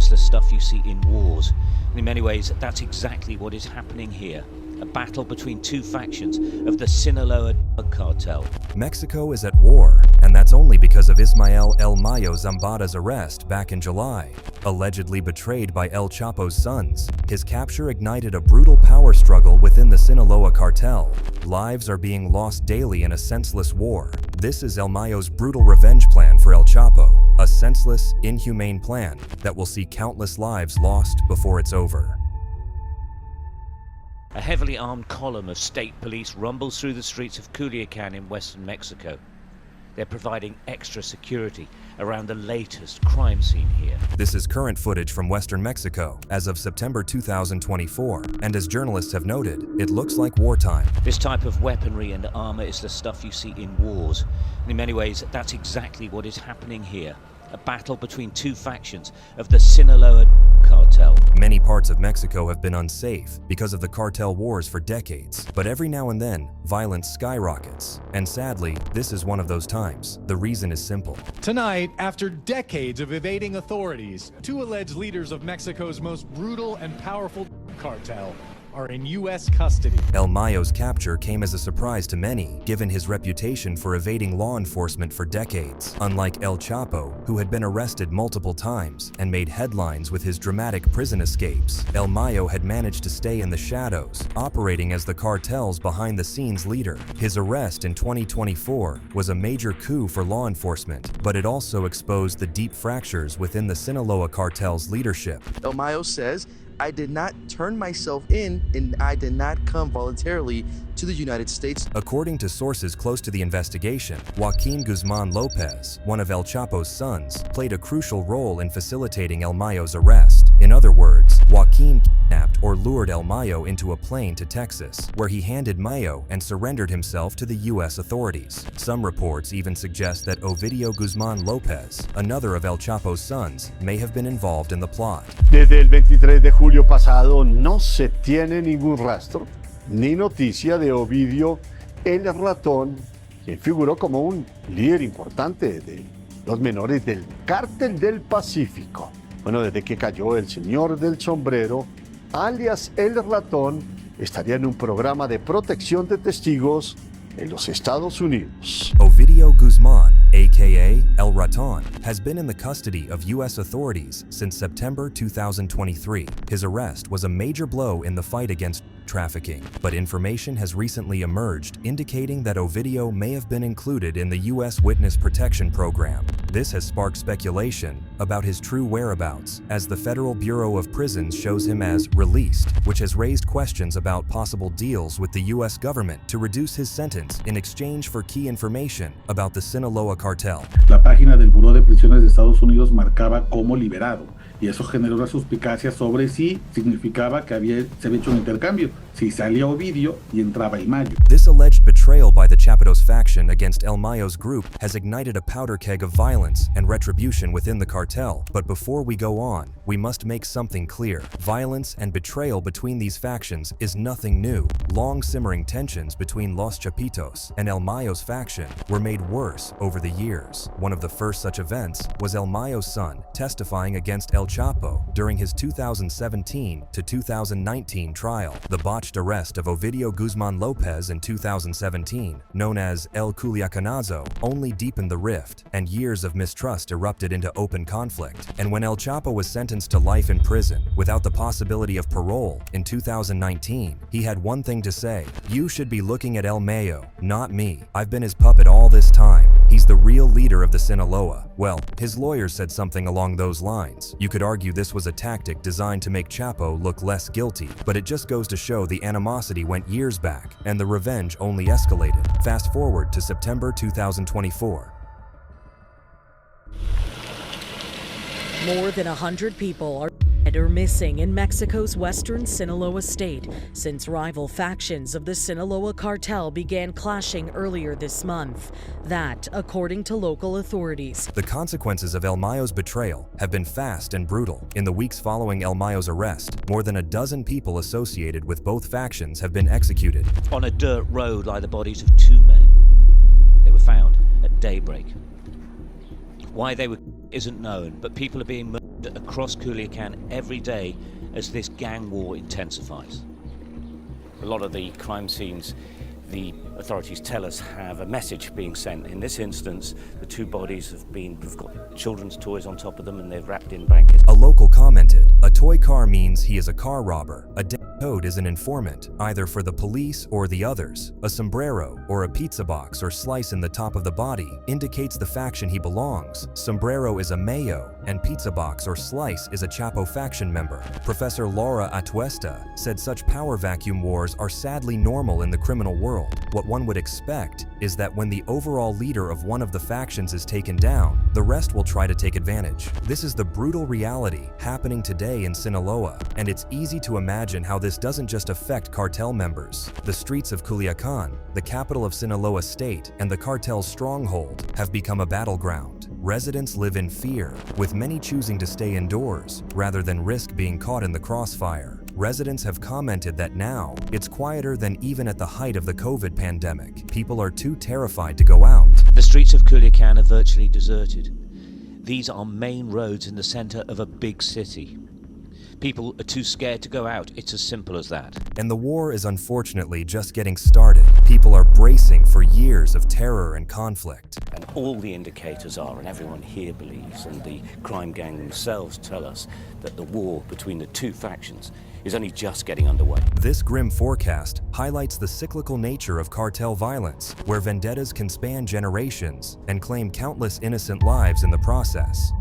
is the stuff you see in wars. And in many ways, that's exactly what is happening here. A battle between two factions of the Sinaloa Cartel. Mexico is at war, and that's only because of Ismael El Mayo Zambada's arrest back in July. Allegedly betrayed by El Chapo's sons, his capture ignited a brutal power struggle within the Sinaloa Cartel. Lives are being lost daily in a senseless war. This is El Mayo's brutal revenge plan for El Chapo, a senseless, inhumane plan that will see countless lives lost before it's over. A heavily armed column of state police rumbles through the streets of Culiacan in western Mexico. They're providing extra security around the latest crime scene here. This is current footage from western Mexico as of September 2024, and as journalists have noted, it looks like wartime. This type of weaponry and armor is the stuff you see in wars. And in many ways, that's exactly what is happening here. A battle between two factions of the Sinaloa Cartel. Many parts of Mexico have been unsafe because of the cartel wars for decades, but every now and then, violence skyrockets. And sadly, this is one of those times. The reason is simple. Tonight, after decades of evading authorities, two alleged leaders of Mexico's most brutal and powerful cartel are in U.S. custody. El Mayo's capture came as a surprise to many, given his reputation for evading law enforcement for decades. Unlike El Chapo, who had been arrested multiple times and made headlines with his dramatic prison escapes, El Mayo had managed to stay in the shadows, operating as the cartel's behind-the-scenes leader. His arrest in 2024 was a major coup for law enforcement, but it also exposed the deep fractures within the Sinaloa Cartel's leadership. El Mayo says, "I did not turn myself in and I did not come voluntarily to the United States." According to sources close to the investigation, Joaquin Guzman Lopez, one of El Chapo's sons, played a crucial role in facilitating El Mayo's arrest. In other words, Joaquin kidnapped or lured El Mayo into a plane to Texas, where he handed Mayo and surrendered himself to the U.S. authorities. Some reports even suggest that Ovidio Guzman Lopez, another of El Chapo's sons, may have been involved in the plot. Desde el 23 de julio pasado no se tiene ningún rastro ni noticia de Ovidio el Ratón, quien figuró como un líder importante de los menores del Cártel del Pacífico. Bueno, desde que cayó el señor del sombrero, alias el Ratón, estaría en un programa de protección de testigos en los Estados Unidos. Ovidio Guzman, aka El Raton, has been in the custody of U.S. authorities since September 2023. His arrest was a major blow in the fight against trafficking, but information has recently emerged indicating that Ovidio may have been included in the U.S. Witness Protection Program. This has sparked speculation about his true whereabouts, as the Federal Bureau of Prisons shows him as released, which has raised questions about possible deals with the U.S. government to reduce his sentence in exchange for key information about the Sinaloa Cartel. La página del Buró de Prisiones de Estados Unidos marcaba como liberado, y eso generó una suspicacia sobre si significaba que se había hecho un intercambio, si salía Ovidio y entraba El Mayo. This alleged betrayal by the Chapo's faction against El Mayo's group has ignited a powder keg of violence and retribution within the cartel. But before we go on, we must make something clear. Violence and betrayal between these factions is nothing new. Long-simmering tensions between Los Chapitos and El Mayo's faction were made worse over the years. One of the first such events was El Mayo's son testifying against El Chapo during his 2017 to 2019 trial. The botched arrest of Ovidio Guzman Lopez in 2017, known as El Culiacanazo, only deepened the rift, and years of mistrust erupted into open conflict. And when El Chapo was sentenced to life in prison without the possibility of parole in 2019, he had one thing to say: "You should be looking at El Mayo, not me. I've been his puppet all this time. He's the real leader of the Sinaloa." Well, his lawyers said something along those lines. You could argue this was a tactic designed to make Chapo look less guilty, but it just goes to show the animosity went years back, and the revenge only escalated. Fast forward to September 2024. More than 100 people are dead or missing in Mexico's western Sinaloa state since rival factions of the Sinaloa Cartel began clashing earlier this month. That, according to local authorities. The consequences of El Mayo's betrayal have been fast and brutal. In the weeks following El Mayo's arrest, more than a dozen people associated with both factions have been executed. On a dirt road lie the bodies of two men. They were found at daybreak. Why they were isn't known, but people are being murdered across Culiacan every day as this gang war intensifies. A lot of the crime scenes, the authorities tell us, have a message being sent. In this instance, the two bodies have got children's toys on top of them and they're wrapped in blankets. A local commented, "A toy car means he is a car robber. A dead toad is an informant, either for the police or the others. A sombrero or a pizza box or slice in the top of the body indicates the faction he belongs. Sombrero is a Mayo, and pizza box or slice is a Chapo faction member." Professor Laura Atuesta said such power vacuum wars are sadly normal in the criminal world. What one would expect is that when the overall leader of one of the factions is taken down, the rest will try to take advantage. This is the brutal reality happening today in Sinaloa, and it's easy to imagine how this doesn't just affect cartel members. The streets of Culiacan, the capital of Sinaloa State, and the cartel's stronghold have become a battleground. Residents live in fear, with many choosing to stay indoors rather than risk being caught in the crossfire. Residents have commented that now it's quieter than even at the height of the COVID pandemic. People are too terrified to go out. The streets of Culiacan are virtually deserted. These are main roads in the center of a big city. People are too scared to go out. It's as simple as that. And the war is unfortunately just getting started. People are bracing for years of terror and conflict. And all the indicators are, and everyone here believes, and the crime gang themselves tell us, that the war between the two factions is only just getting underway. This grim forecast highlights the cyclical nature of cartel violence, where vendettas can span generations and claim countless innocent lives in the process.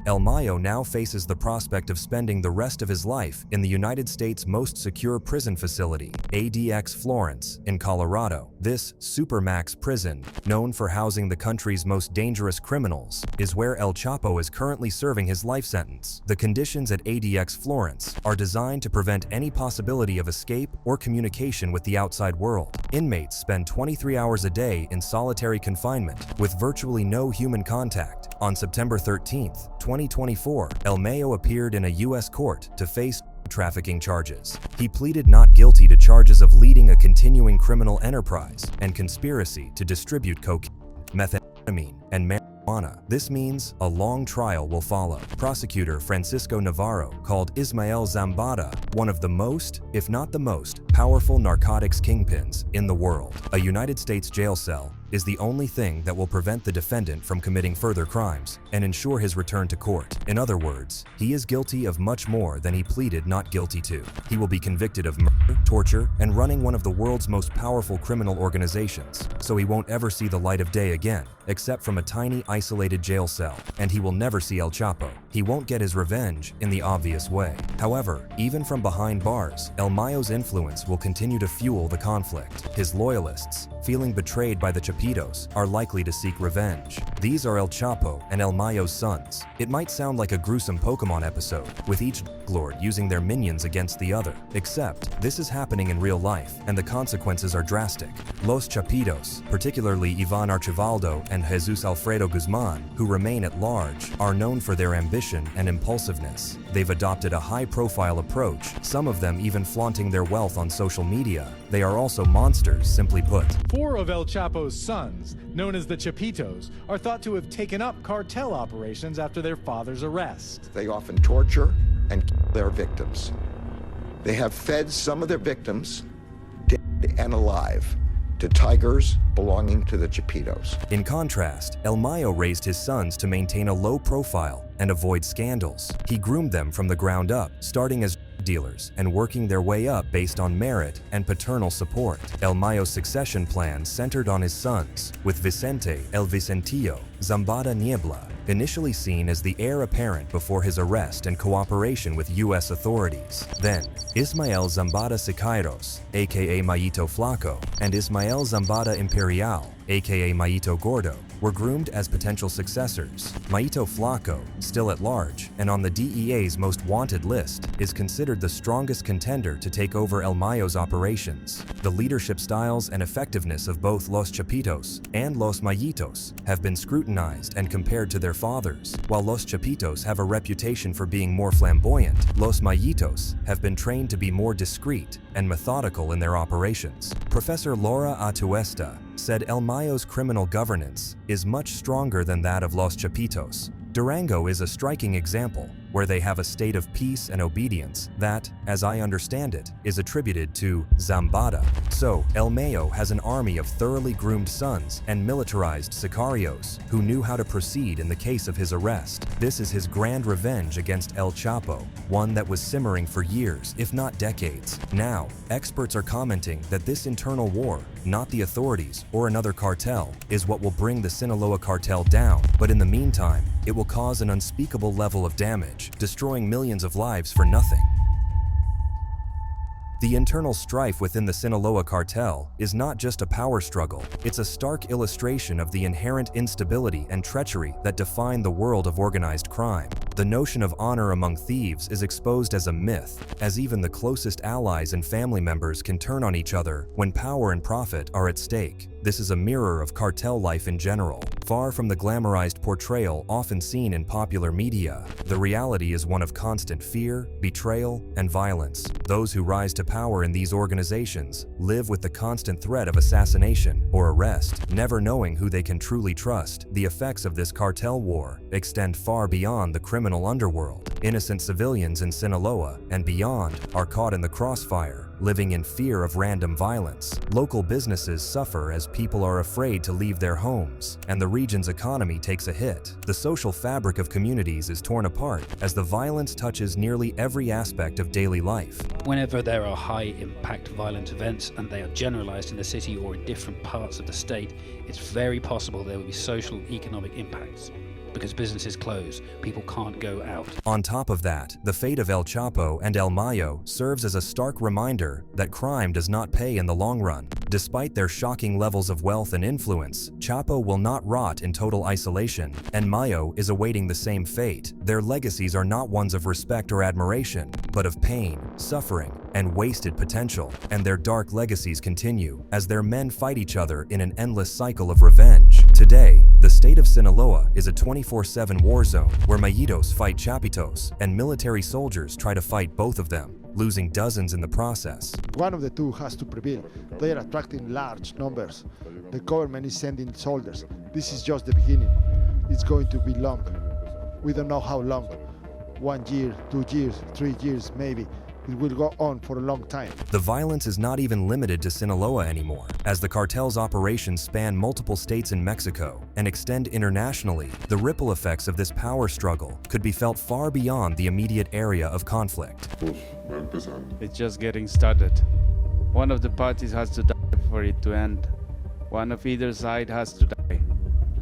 El Mayo now faces the prospect of spending the rest of his life in the United States' most secure prison facility, ADX Florence, in Colorado. This supermax prison, known for housing the country's most dangerous criminals, is where El Chapo is currently serving his life sentence. The conditions at ADX Florence are designed to prevent any possibility of escape or communication with the outside world. Inmates spend 23 hours a day in solitary confinement, with virtually no human contact. On September 13th, 2024, El Mayo appeared in a U.S. court to face trafficking charges. He pleaded not guilty to charges of leading a continuing criminal enterprise and conspiracy to distribute cocaine, methamphetamine, and marijuana. This means a long trial will follow. Prosecutor Francisco Navarro called Ismael Zambada one of the most, if not the most, powerful narcotics kingpins in the world. A United States jail cell is the only thing that will prevent the defendant from committing further crimes and ensure his return to court. In other words, he is guilty of much more than he pleaded not guilty to. He will be convicted of murder, torture, and running one of the world's most powerful criminal organizations, so he won't ever see the light of day again, except from a tiny isolated jail cell, and he will never see El Chapo. He won't get his revenge in the obvious way. However, even from behind bars, El Mayo's influence will continue to fuel the conflict. His loyalists, feeling betrayed by the Chapitos, are likely to seek revenge. These are El Chapo and El Mayo's sons. It might sound like a gruesome Pokemon episode, with each lord using their minions against the other, except this is happening in real life, and the consequences are drastic. Los Chapitos, particularly Ivan Archivaldo and Jesus Alfredo Guzman, who remain at large, are known for their ambition and impulsiveness. They've adopted a high-profile approach, some of them even flaunting their wealth on social media. They are also monsters, simply put. 4 of El Chapo's sons, known as the Chapitos, are thought to have taken up cartel operations after their father's arrest. They often torture and kill their victims. They have fed some of their victims, dead and alive, to tigers belonging to the Chapitos. In contrast, El Mayo raised his sons to maintain a low profile and avoid scandals. He groomed them from the ground up, starting as dealers and working their way up based on merit and paternal support. El Mayo's succession plan centered on his sons, with Vicente El Vicentillo Zambada Niebla initially seen as the heir apparent before his arrest and cooperation with U.S. authorities. Then, Ismael Zambada Siqueiros, aka Mayito Flaco, and Ismael Zambada Imperial, aka Mayito Gordo, were groomed as potential successors. Mayito Flaco, still at large and on the DEA's most wanted list, is considered the strongest contender to take over El Mayo's operations. The leadership styles and effectiveness of both Los Chapitos and Los Mayitos have been scrutinized and compared to their fathers. While Los Chapitos have a reputation for being more flamboyant, Los Mayitos have been trained to be more discreet and methodical in their operations. Professor Laura Atuesta said El Mayo's criminal governance is much stronger than that of Los Chapitos. Durango is a striking example, where they have a state of peace and obedience that, as I understand it, is attributed to Zambada. So, El Mayo has an army of thoroughly groomed sons and militarized sicarios who knew how to proceed in the case of his arrest. This is his grand revenge against El Chapo, one that was simmering for years, if not decades. Now, experts are commenting that this internal war, not the authorities or another cartel, is what will bring the Sinaloa Cartel down, but in the meantime, it will cause an unspeakable level of damage, destroying millions of lives for nothing. The internal strife within the Sinaloa Cartel is not just a power struggle, it's a stark illustration of the inherent instability and treachery that define the world of organized crime. The notion of honor among thieves is exposed as a myth, as even the closest allies and family members can turn on each other when power and profit are at stake. This is a mirror of cartel life in general. Far from the glamorized portrayal often seen in popular media, the reality is one of constant fear, betrayal, and violence. Those who rise to power in these organizations live with the constant threat of assassination or arrest, never knowing who they can truly trust. The effects of this cartel war extend far beyond the criminal underworld. Innocent civilians in Sinaloa and beyond are caught in the crossfire, living in fear of random violence. Local businesses suffer as people are afraid to leave their homes, and the region's economy takes a hit. The social fabric of communities is torn apart as the violence touches nearly every aspect of daily life. Whenever there are high-impact violent events and they are generalized in the city or in different parts of the state, it's very possible there will be social and economic impacts. Because businesses close, people can't go out. On top of that, the fate of El Chapo and El Mayo serves as a stark reminder that crime does not pay in the long run. Despite their shocking levels of wealth and influence, Chapo will not rot in total isolation, and Mayo is awaiting the same fate. Their legacies are not ones of respect or admiration, but of pain, suffering, and wasted potential, and their dark legacies continue as their men fight each other in an endless cycle of revenge. Today, the state of Sinaloa is a 24/7 war zone where Mayitos fight Chapitos, and military soldiers try to fight both of them, losing dozens in the process. One of the two has to prevail. They are attracting large numbers. The government is sending soldiers. This is just the beginning. It's going to be long. We don't know how long. 1 year, 2 years, 3 years, maybe. It will go on for a long time. The violence is not even limited to Sinaloa anymore, as the cartel's operations span multiple states in Mexico and extend internationally. The ripple effects of this power struggle could be felt far beyond the immediate area of conflict. It's just getting started. One of the parties has to die for it to end. One of either side has to die.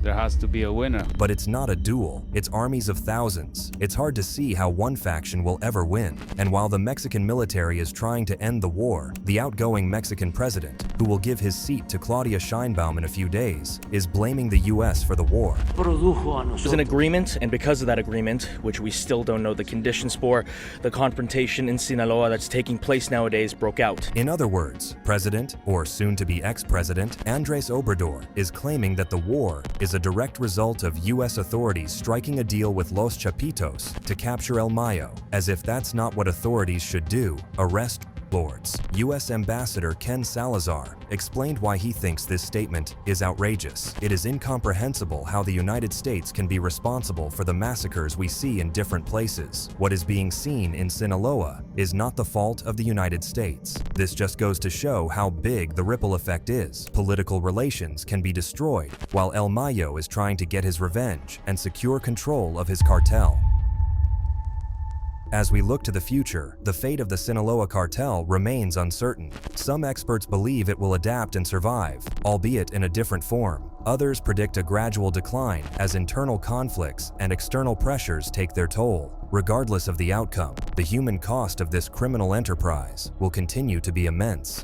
There has to be a winner. But it's not a duel, it's armies of thousands. It's hard to see how one faction will ever win. And while the Mexican military is trying to end the war, the outgoing Mexican president, who will give his seat to Claudia Sheinbaum in a few days, is blaming the US for the war. There's an agreement, and because of that agreement, which we still don't know the conditions for, the confrontation in Sinaloa that's taking place nowadays broke out. In other words, President, or soon-to-be ex-president, Andrés Obrador is claiming that the war is a direct result of US authorities striking a deal with Los Chapitos to capture El Mayo. As if that's not what authorities should do, arrest lords. US Ambassador Ken Salazar explained why he thinks this statement is outrageous. It is incomprehensible how the United States can be responsible for the massacres we see in different places. What is being seen in Sinaloa is not the fault of the United States. This just goes to show how big the ripple effect is. Political relations can be destroyed while El Mayo is trying to get his revenge and secure control of his cartel. As we look to the future, the fate of the Sinaloa Cartel remains uncertain. Some experts believe it will adapt and survive, albeit in a different form. Others predict a gradual decline as internal conflicts and external pressures take their toll. Regardless of the outcome, the human cost of this criminal enterprise will continue to be immense.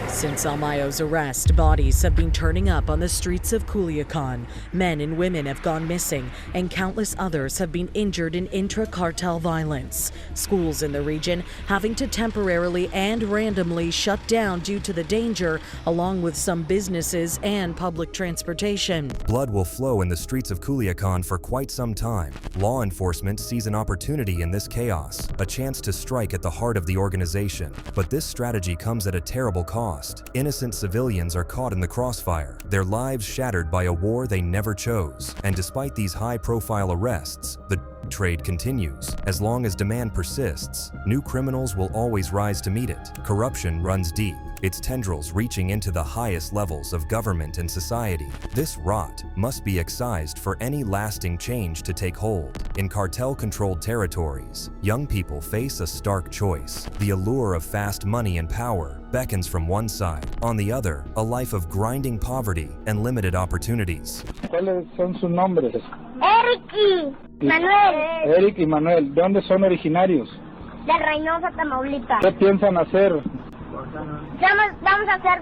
Since El Mayo's arrest, bodies have been turning up on the streets of Culiacan. Men and women have gone missing, and countless others have been injured in intra-cartel violence. Schools in the region having to temporarily and randomly shut down due to the danger, along with some businesses and public transportation. Blood will flow in the streets of Culiacan for quite some time. Law enforcement sees an opportunity in this chaos, a chance to strike at the heart of the organization. But this strategy comes at a terrible cost. lost. Innocent civilians are caught in the crossfire, their lives shattered by a war they never chose. And despite these high-profile arrests, the trade continues. As long as demand persists, new criminals will always rise to meet it. Corruption runs deep, its tendrils reaching into the highest levels of government and society. This rot must be excised for any lasting change to take hold. In cartel-controlled territories, young people face a stark choice. The allure of fast money and power beckons from one side. On the other, a life of grinding poverty and limited opportunities. ¿Cuáles son sus nombres? Eric y Manuel. Eric y Manuel. ¿De dónde son originarios? De Reynosa, Tamaulipas. ¿Qué piensan hacer? Vamos a hacer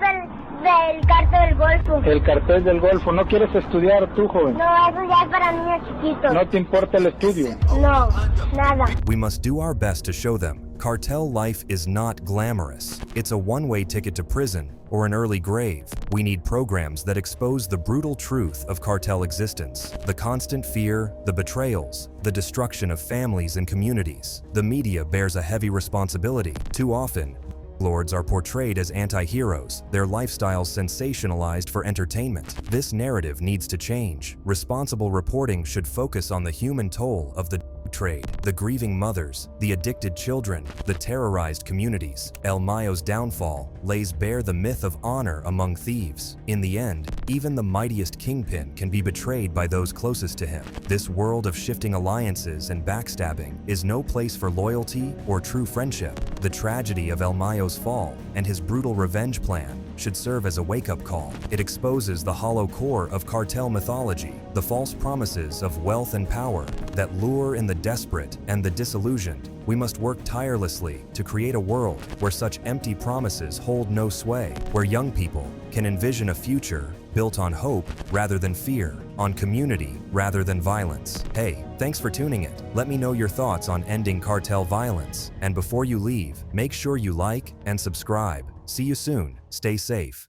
del cartel del Golfo. El cartel del Golfo. ¿No quieres estudiar tú, joven? No, eso ya es para niños chiquitos. ¿No te importa el estudio? No, nada. We must do our best to show them cartel life is not glamorous. It's a one-way ticket to prison or an early grave. We need programs that expose the brutal truth of cartel existence, the constant fear, the betrayals, the destruction of families and communities. The media bears a heavy responsibility. Too often, lords are portrayed as anti-heroes, their lifestyles sensationalized for entertainment. This narrative needs to change. Responsible reporting should focus on the human toll of the trade, the grieving mothers, the addicted children, the terrorized communities. El Mayo's downfall lays bare the myth of honor among thieves. In the end, even the mightiest kingpin can be betrayed by those closest to him. This world of shifting alliances and backstabbing is no place for loyalty or true friendship. The tragedy of El Mayo's fall and his brutal revenge plan should serve as a wake-up call. It exposes the hollow core of cartel mythology, the false promises of wealth and power that lure in the desperate and the disillusioned. We must work tirelessly to create a world where such empty promises hold no sway, where young people can envision a future built on hope rather than fear, on community rather than violence. Hey, thanks for tuning in. Let me know your thoughts on ending cartel violence. And before you leave, make sure you like and subscribe. See you soon. Stay safe.